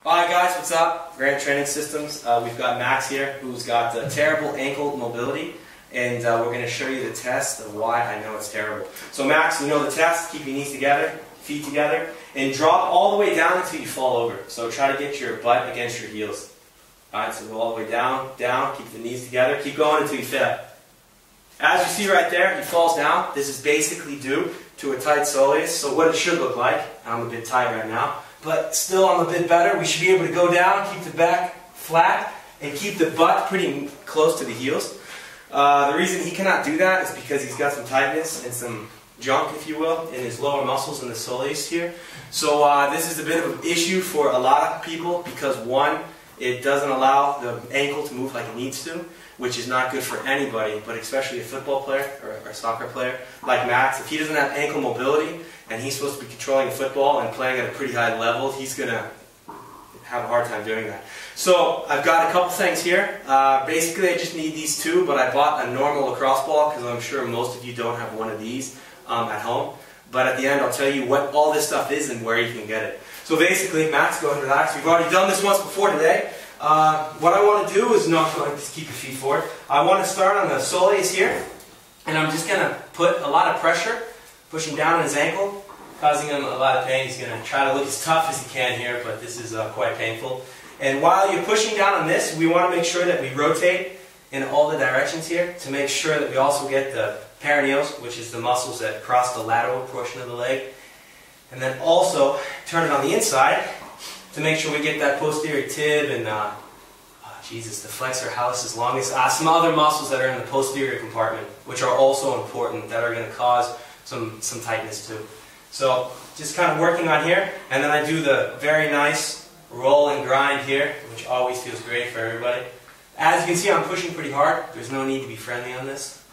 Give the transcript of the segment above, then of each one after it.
Hi guys, what's up? Grant Training Systems. We've got Max here who's got terrible ankle mobility, and we're going to show you the test of why I know it's terrible. So Max, you know the test, keep your knees together, feet together, and drop all the way down until you fall over. So try to get your butt against your heels. Alright, so go all the way down, down, keep the knees together, keep going until you fail. As you see right there, he falls down. This is basically due to a tight soleus, so what it should look like. I'm a bit tight right now, but still I'm a bit better. We should be able to go down, keep the back flat, and keep the butt pretty close to the heels. The reason he cannot do that is because he's got some tightness and some junk, if you will, in his lower muscles in the soleus here. So this is a bit of an issue for a lot of people because one, it doesn't allow the ankle to move like it needs to, which is not good for anybody, but especially a football player or a soccer player like Max. If he doesn't have ankle mobility and he's supposed to be controlling a football and playing at a pretty high level, he's going to have a hard time doing that. So I've got a couple things here. Basically I just need these two, but I bought a normal lacrosse ball because I'm sure most of you don't have one of these at home. But at the end I'll tell you what all this stuff is and where you can get it. So basically, Max, go ahead and relax. We've already done this once before today. What I want to do is just keep your feet forward. I want to start on the soleus here, and I'm just going to put a lot of pressure, pushing down on his ankle, causing him a lot of pain. He's going to try to look as tough as he can here, but this is quite painful. And while you're pushing down on this, we want to make sure that we rotate in all the directions here to make sure that we also get the peroneals, which is the muscles that cross the lateral portion of the leg. And then also turn it on the inside to make sure we get that posterior tib and the flexor hallucis longus, some other muscles that are in the posterior compartment, which are also important, that are going to cause some tightness too. So just kind of working on here, and then I do the very nice roll and grind here, which always feels great for everybody. As you can see, I'm pushing pretty hard. There's no need to be friendly on this.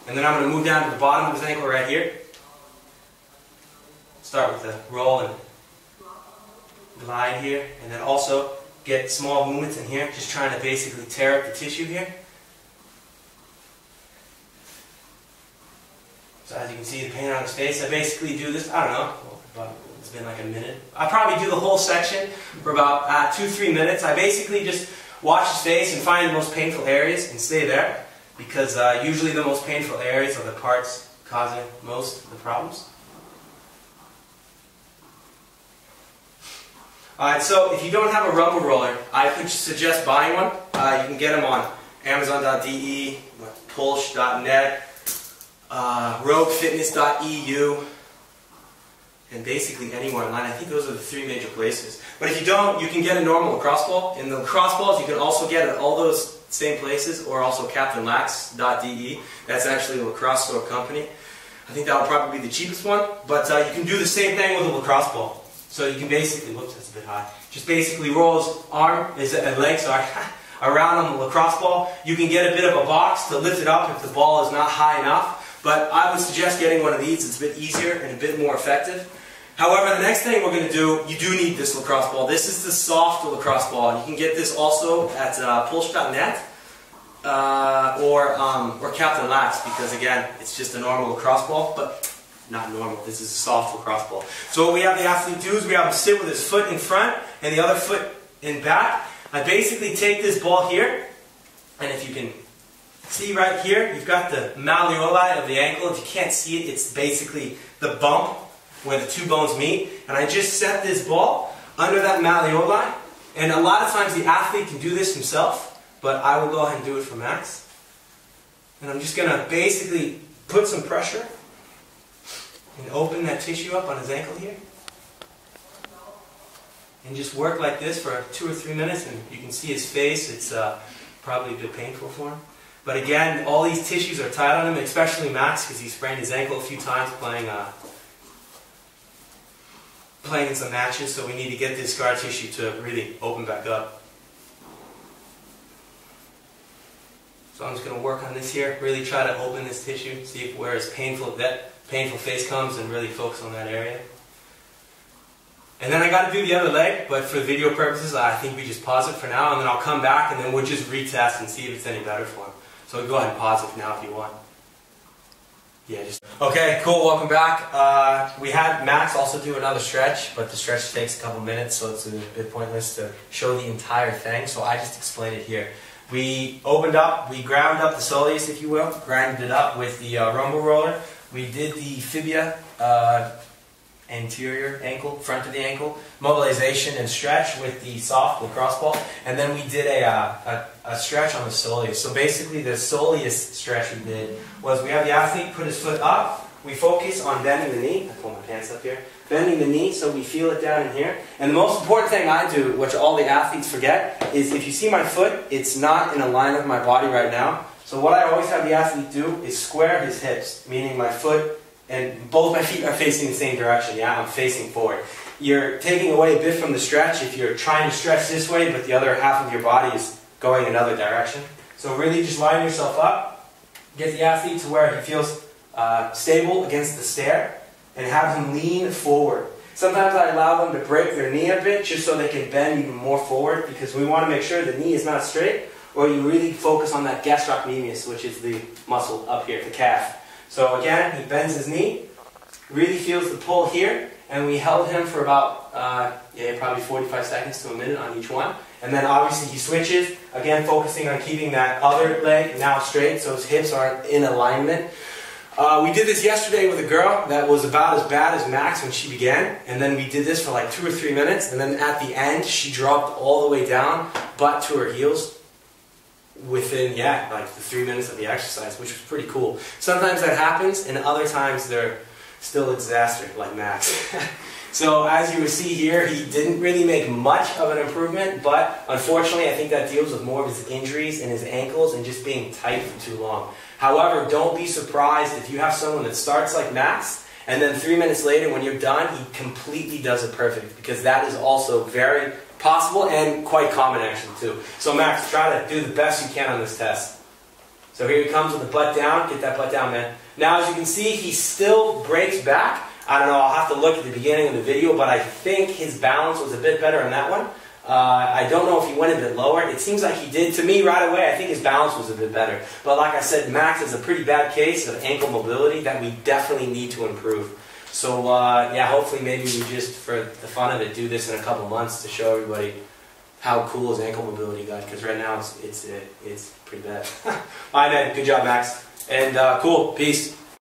And then I'm going to move down to the bottom of his ankle right here. Start with the roll and glide here, and then also get small movements in here, just trying to basically tear up the tissue here. So as you can see the pain on his face, I basically do this, I don't know, it's been like a minute. I probably do the whole section for about 2-3 minutes. I basically just watch his face and find the most painful areas and stay there, because usually the most painful areas are the parts causing most of the problems. Alright, so if you don't have a rubber roller, I could suggest buying one. You can get them on Amazon.de, Pulse.net, RogueFitness.eu, and basically anywhere online. I think those are the 3 major places. But if you don't, you can get a normal lacrosse ball. And the lacrosse balls you can also get at all those same places, or also CaptainLax.de. That's actually a lacrosse store company. I think that will probably be the cheapest one. But you can do the same thing with a lacrosse ball. So you can basically, whoops, that's a bit high, just basically roll his legs around on the lacrosse ball. You can get a bit of a box to lift it up if the ball is not high enough, but I would suggest getting one of these. It's a bit easier and a bit more effective. However, the next thing we're going to do, you do need this lacrosse ball. This is the soft lacrosse ball. You can get this also at Pulse.net or Captain Lax, because again, it's just a normal lacrosse ball, but not normal. This is a soft lacrosse ball. So what we have the athlete do is we have him sit with his foot in front and the other foot in back. I basically take this ball here, and if you can see right here, you've got the malleoli of the ankle. If you can't see it, it's basically the bump where the 2 bones meet. And I just set this ball under that malleoli. And a lot of times the athlete can do this himself, but I will go ahead and do it for Max. And I'm just going to basically put some pressure and open that tissue up on his ankle here. And just work like this for 2 or 3 minutes, and you can see his face. It's probably a bit painful for him. But again, all these tissues are tight on him, especially Max, because he sprained his ankle a few times playing in some matches, so we need to get this scar tissue to really open back up. So I'm just going to work on this here, really try to open this tissue, see if where his painful face comes, and really focus on that area. And then I got to do the other leg, but for video purposes I think we just pause it for now, and then I'll come back and then we'll just retest and see if it's any better for him. So go ahead and pause it now if you want. Yeah, okay, cool, welcome back. We had Max also do another stretch, but the stretch takes a couple minutes, so it's a bit pointless to show the entire thing, so I just explained it here. We ground up the soleus, if you will, grinded it up with the rumble roller. We did the fibia, anterior ankle, front of the ankle, mobilization and stretch with the soft lacrosse ball, and then we did a stretch on the soleus. So basically the soleus stretch we did was we have the athlete put his foot up, we focus on bending the knee, I pull my pants up here, bending the knee so we feel it down in here, and the most important thing I do, which all the athletes forget, is if you see my foot, it's not in alignment with my body right now, so what I always have the athlete do is square his hips, meaning my foot and both my feet are facing the same direction, yeah? I'm facing forward. You're taking away a bit from the stretch if you're trying to stretch this way, but the other half of your body is going another direction. So really just line yourself up, get the athlete to where he feels stable against the stair, and have him lean forward. Sometimes I allow them to break their knee a bit just so they can bend even more forward, because we want to make sure the knee is not straight, or you really focus on that gastrocnemius, which is the muscle up here, the calf. So again, he bends his knee, really feels the pull here, and we held him for about, probably 45 seconds to a minute on each one. And then obviously he switches, again focusing on keeping that other leg now straight so his hips are in alignment. We did this yesterday with a girl that was about as bad as Max when she began, and then we did this for like 2 or 3 minutes, and then at the end she dropped all the way down, butt to her heels, within, like the 3 minutes of the exercise, which was pretty cool. Sometimes that happens, and other times they're still a disaster, like Max. So as you will see here, he didn't really make much of an improvement, but unfortunately I think that deals with more of his injuries in his ankles and just being tight for too long. However, don't be surprised if you have someone that starts like Max, and then 3 minutes later when you're done, he completely does it perfect, because that is also very possible and quite common actually too. So Max, try to do the best you can on this test. So here he comes with the butt down. Get that butt down, man. Now as you can see, he still breaks back. I don't know, I'll have to look at the beginning of the video, but I think his balance was a bit better on that one. I don't know if he went a bit lower. It seems like he did. To me, right away, I think his balance was a bit better. But like I said, Max is a pretty bad case of ankle mobility that we definitely need to improve. So hopefully maybe we just, for the fun of it, do this in a couple months to show everybody how cool his ankle mobility got, because right now it's pretty bad. Alright man, good job Max. And cool, peace.